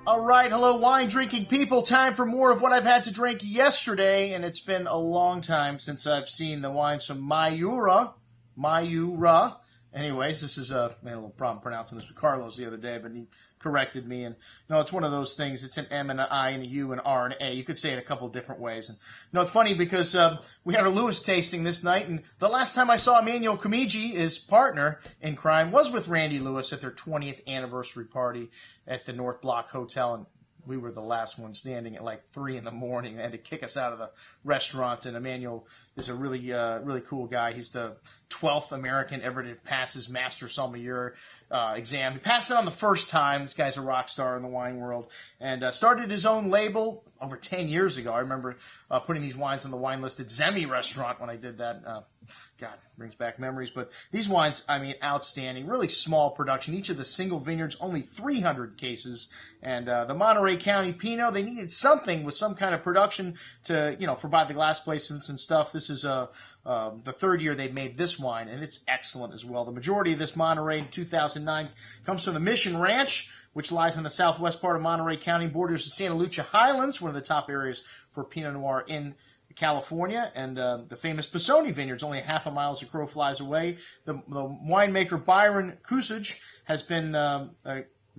All right, hello, wine-drinking people. Time for more of what I've had to drink yesterday, and it's been a long time since I've seen the wines from Miura. Anyways, this is I had a little problem pronouncing this with Carlos the other day, but he corrected me. And it's one of those things. It's an M and an I and a U and an R and an A. You could say it a couple of different ways. And it's funny because we had our Lewis tasting this night, and the last time I saw Emmanuel Comigi, his partner in crime, was with Randy Lewis at their 20th anniversary party at the North Block Hotel, and we were the last one standing at like 3 in the morning. They had to kick us out of the restaurant, and Emmanuel is a really cool guy. He's the 12th American ever to pass his Master Sommelier exam. He passed it on the first time. This guy's a rock star in the wine world, and started his own label over 10 years ago. I remember putting these wines on the wine list at Zemi restaurant when I did that. God, brings back memories. But these wines, I mean, outstanding. Really small production. Each of the single vineyards, only 300 cases. And the Monterey County Pinot, they needed something with some kind of production to, for by the glass placements and stuff. This is the third year they've made this wine, and it's excellent as well. The majority of this Monterey in 2009 comes from the Mission Ranch, which lies in the southwest part of Monterey County, borders the Santa Lucia Highlands, one of the top areas for Pinot Noir in California, and the famous Pisoni vineyards, only half a mile as a crow flies away. The winemaker Byron Kusage has been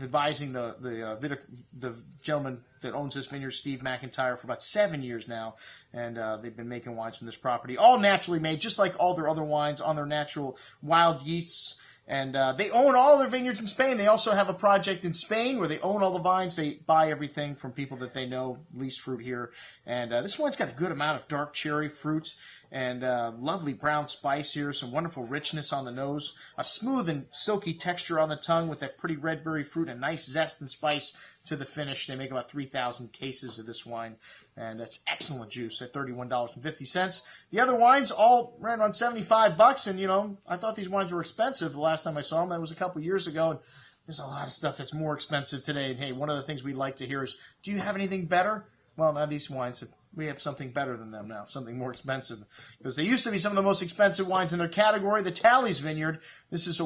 advising the gentleman that owns this vineyard, Steve McIntyre, for about 7 years now, and they've been making wines from this property, all naturally made, just like all their other wines, on their natural wild yeasts. And they own all their vineyards in Spain. They also have a project in Spain where they own all the vines. They buy everything from people that they know, lease fruit here. And this one's got a good amount of dark cherry fruit and lovely brown spice here, some wonderful richness on the nose, a smooth and silky texture on the tongue with that pretty red berry fruit, and nice zest and spice to the finish. They make about 3,000 cases of this wine, and that's excellent juice at $31.50. The other wines all ran around $75, and I thought these wines were expensive the last time I saw them. That was a couple years ago, and there's a lot of stuff that's more expensive today. And hey, one of the things we'd like to hear is, do you have anything better? Well, now these wines, we have something better than them now, something more expensive. Because they used to be some of the most expensive wines in their category. The Talley's Vineyard, this is a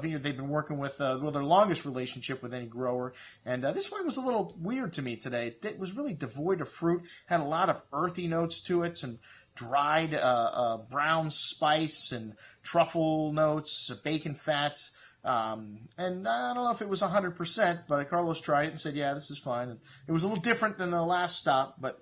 vineyard they've been working with, their longest relationship with any grower. And this wine was a little weird to me today. It was really devoid of fruit, had a lot of earthy notes to it, and dried brown spice and truffle notes, bacon fat. And I don't know if it was 100%, but Carlos tried it and said, yeah, this is fine. And it was a little different than the last stop, but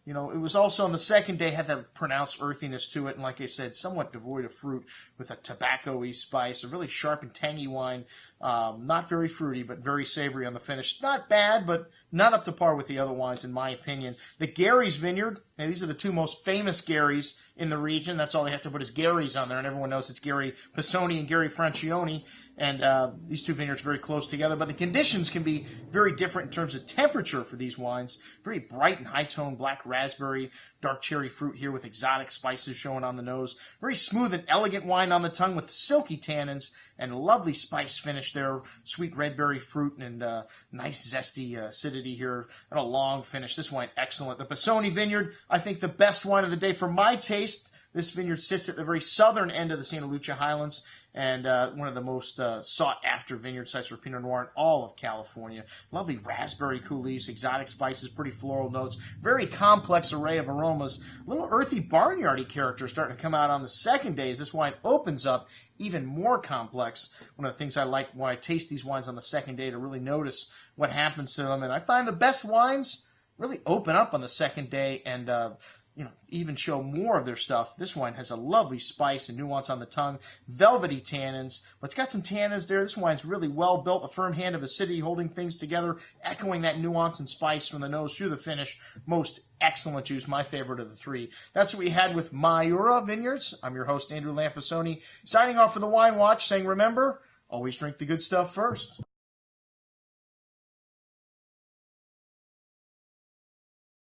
it was also on the second day, had that pronounced earthiness to it, and like I said, somewhat devoid of fruit with a tobacco-y spice, a really sharp and tangy wine, not very fruity, but very savory on the finish. Not bad, but not up to par with the other wines, in my opinion. The Gary's Vineyard, and these are the two most famous Garys in the region. That's all they have to put is Gary's on there, and everyone knows it's Gary Pisoni and Gary Francione, and these two vineyards are very close together, but the conditions can be very different in terms of temperature for these wines. Very bright and high-toned black raspberry, dark cherry fruit here with exotic spices showing on the nose. Very smooth and elegant wine on the tongue with silky tannins and lovely spice finish there. Sweet red berry fruit and nice zesty acidity here and a long finish. This wine, excellent. The Pisoni Vineyard, I think the best wine of the day for my taste. This vineyard sits at the very southern end of the Santa Lucia Highlands, and one of the most sought-after vineyard sites for Pinot Noir in all of California. Lovely raspberry coulis, exotic spices, pretty floral notes, very complex array of aromas. A little earthy barnyardy character starting to come out on the second day as this wine opens up, even more complex. One of the things I like when I taste these wines on the second day to really notice what happens to them. And I find the best wines really open up on the second day and even show more of their stuff. This wine has a lovely spice and nuance on the tongue, velvety tannins, but it's got some tannins there. This wine's really well built, a firm hand of acidity holding things together, echoing that nuance and spice from the nose through the finish. Most excellent juice, my favorite of the three. That's what we had with Miura Vineyards. I'm your host, Andrew Lampasoni, signing off for the Wine Watch, saying remember, always drink the good stuff first.